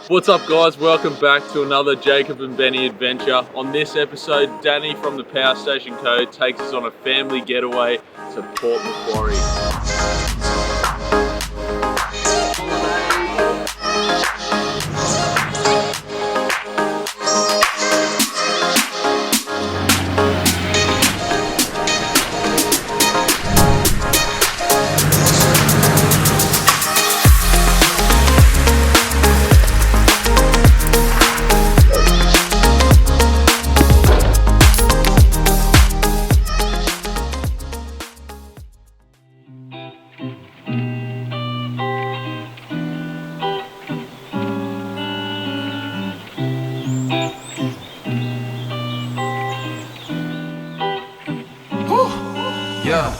What's up guys, welcome back to another Jacob and Benny adventure. On this episode, Danny from the Power Station Co takes us on a family getaway to Port Macquarie. Yeah.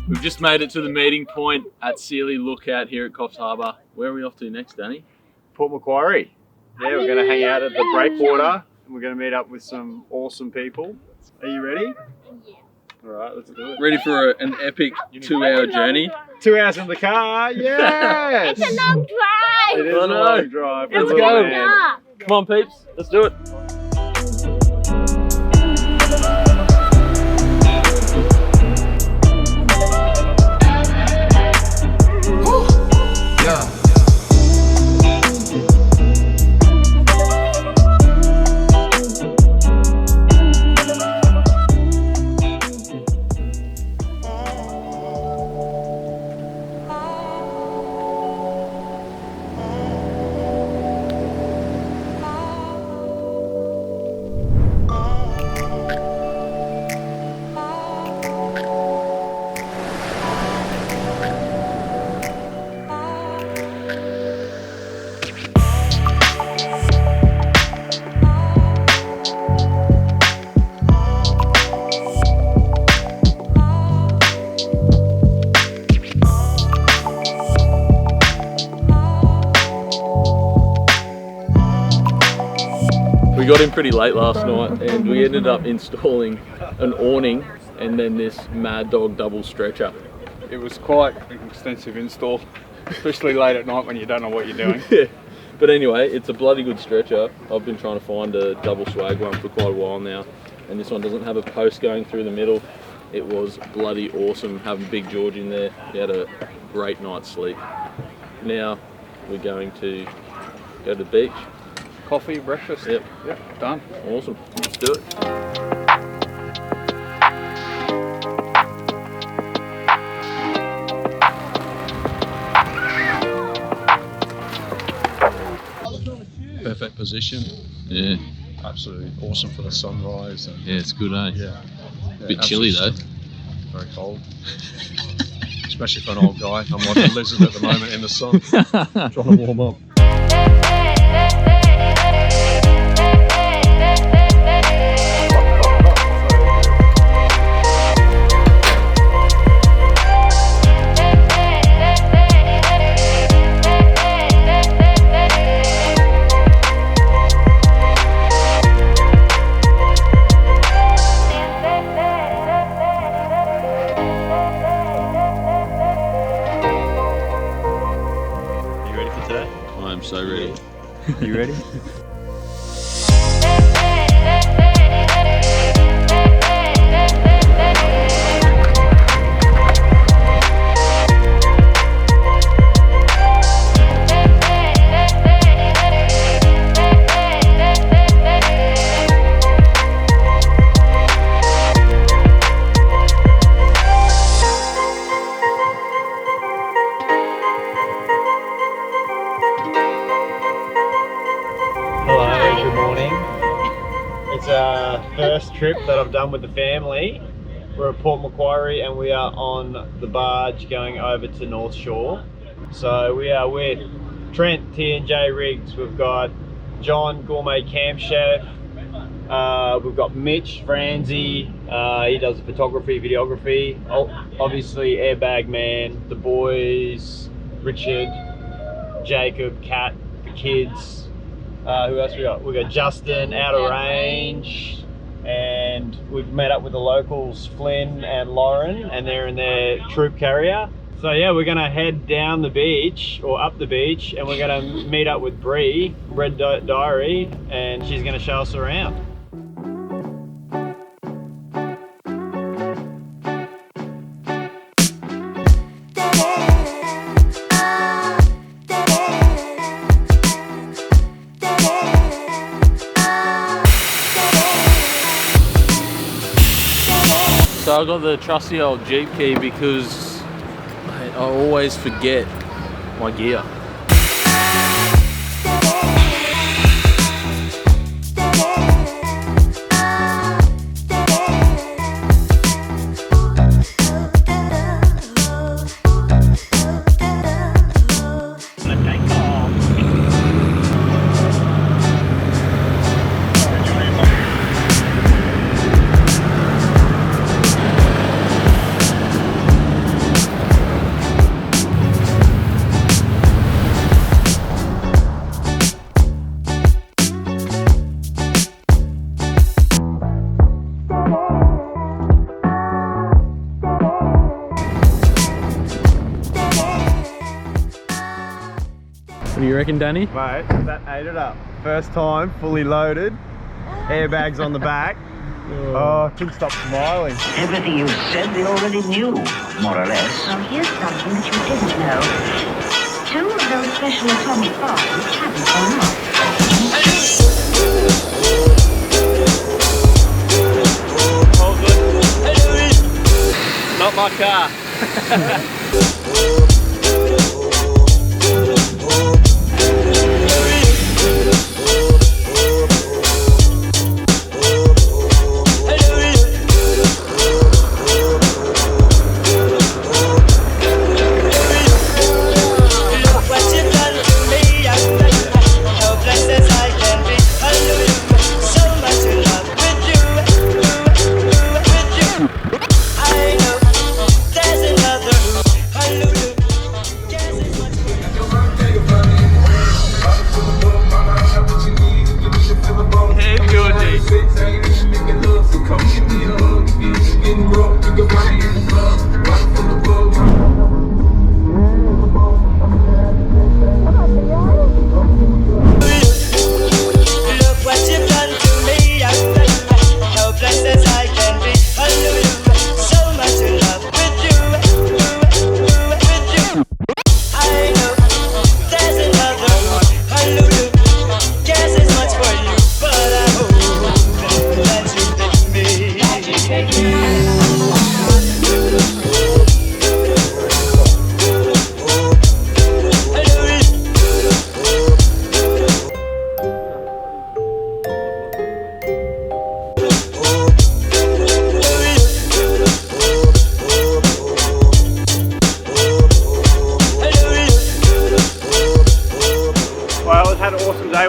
We've just made it to the meeting point at Sealy Lookout here at Coffs Harbour. Where are we off to next, Danny? Port Macquarie. Yeah, we're going to hang out at the Breakwall and we're going to meet up with some awesome people. Are you ready? Yeah. All right, let's do it. Ready for an epic 2-hour journey? 2 hours in the car, yes! It's a long drive. It is I a know. long drive. for a Let's little go. man. Come on peeps, let's do it. Yeah. We got in pretty late last night and we ended up installing an awning and then this Mad Dog double stretcher. It was quite an extensive install, especially late at night when you don't know what you're doing. Yeah. But anyway, it's a bloody good stretcher. I've been trying to find a double swag one for quite a while now, and this one doesn't have a post going through the middle. It was bloody awesome having Big George in there. He had a great night's sleep. Now we're going to go to the beach. Coffee, breakfast. Yep. Yep, done. Awesome. Let's do it. Perfect position. Yeah. Absolutely awesome for the sunrise. And Yeah, it's good, eh? yeah, Bit chilly though. very cold. Especially for an old guy. I'm like a lizard at the moment in the sun, trying to warm up. You ready for today? I am so ready. You ready? Hello, good morning. It's our first trip that I've done with the family. We're at Port Macquarie and we are on the barge going over to North Shore. So we are with Trent, T&J Rigs. We've got John, Gourmet Camp Chef, We've got Mitch, Franzi, he does photography, videography. Obviously, Airbag Man, the boys, Richard, Jacob, Kat, the kids. Who else we got? We got Justin, Outta Range, and we've met up with the locals, Flynn and Lauren, and they're in their troop carrier. So yeah, we're gonna head down the beach or up the beach, and we're gonna meet up with Bri, Red Diary, and she's gonna show us around. So I got the trusty old Jeep key because I always forget my gear. What do you reckon, Danny? Mate, that ate it up. First time, fully loaded, airbags on the back. Oh, I couldn't stop smiling. Everything you said they already knew, more or less. Well, here's something that you didn't know. 2 of those special atomic bombs haven't gone off. All good. Not my car. Awesome day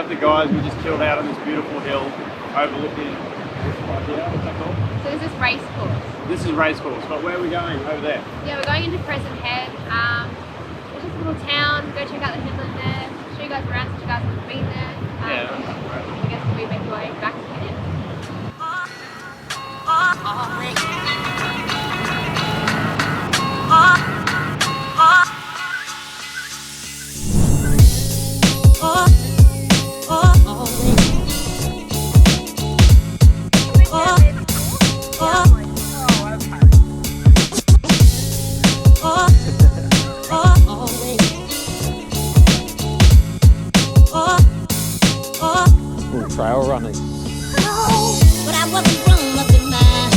with the guys. We just chilled out on this beautiful hill overlooking this spot here. What's that called? So this is race course. This is race course, but where are we going over there? Yeah, we're going into Crescent Head. It's just a little town. Go check out the headland there. Show you guys around since you guys haven't been there. Yeah, that's great. I guess we make our way back to Kenya. Trail running. But I wasn't grown up in mine.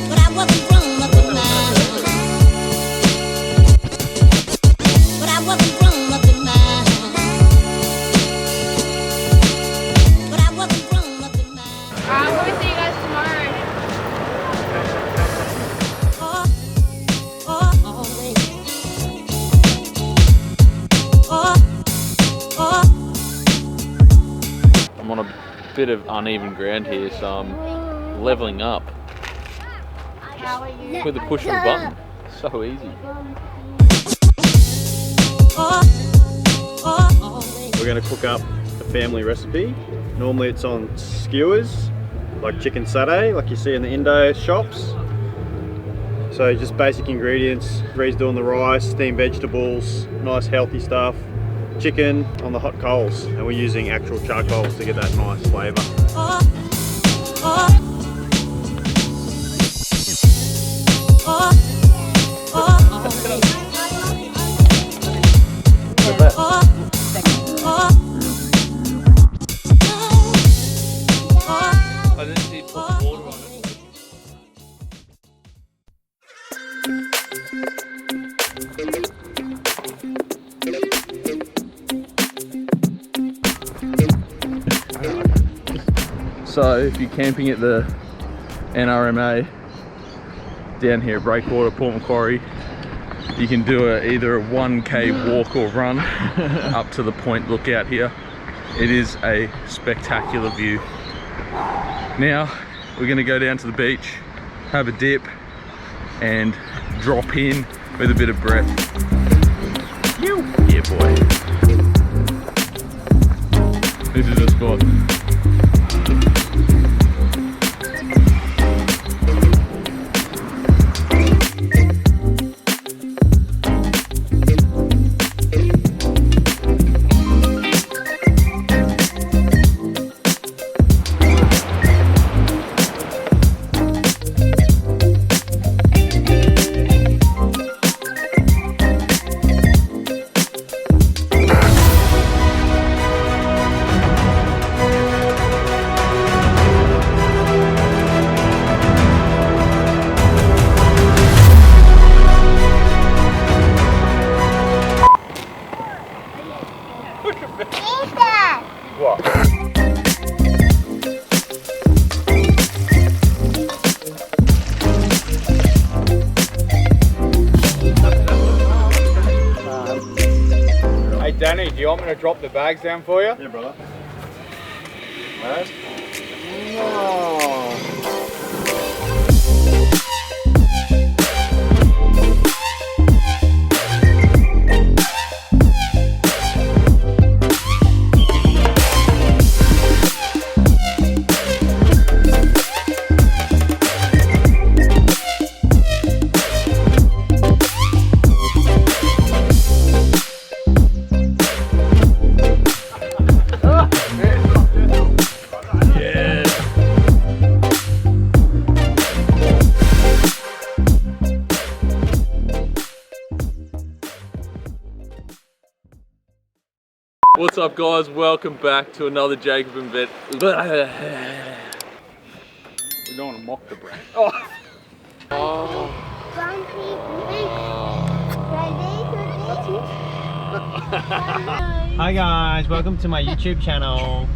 But I wasn't grown up in mine. But I wasn't grown up in mine. But I wasn't grown up in mine. I'll probably see you guys tomorrow. on a bit of uneven ground here, so I'm leveling up with the push of a button. So easy. We're going to cook up a family recipe. Normally it's on skewers, like chicken satay, like you see in the Indo shops. So just basic ingredients. Bree's doing the rice, steamed vegetables, nice healthy stuff. Chicken on the hot coals, and we're using actual charcoals to get that nice flavour. I didn't see it put water on it. So if you're camping at the NRMA down here at Breakwall, Port Macquarie, you can do either a 1k walk or run up to the point lookout here. It is a spectacular view. Now we're going to go down to the beach, have a dip and drop in with a bit of breath. Yeah boy. This is the spot. Hey Danny, do you want me to drop the bags down for you? Yeah, brother. What's up guys, welcome back to another Jacob and Vet. We don't want to mock the brand. Hi guys, welcome to my YouTube channel.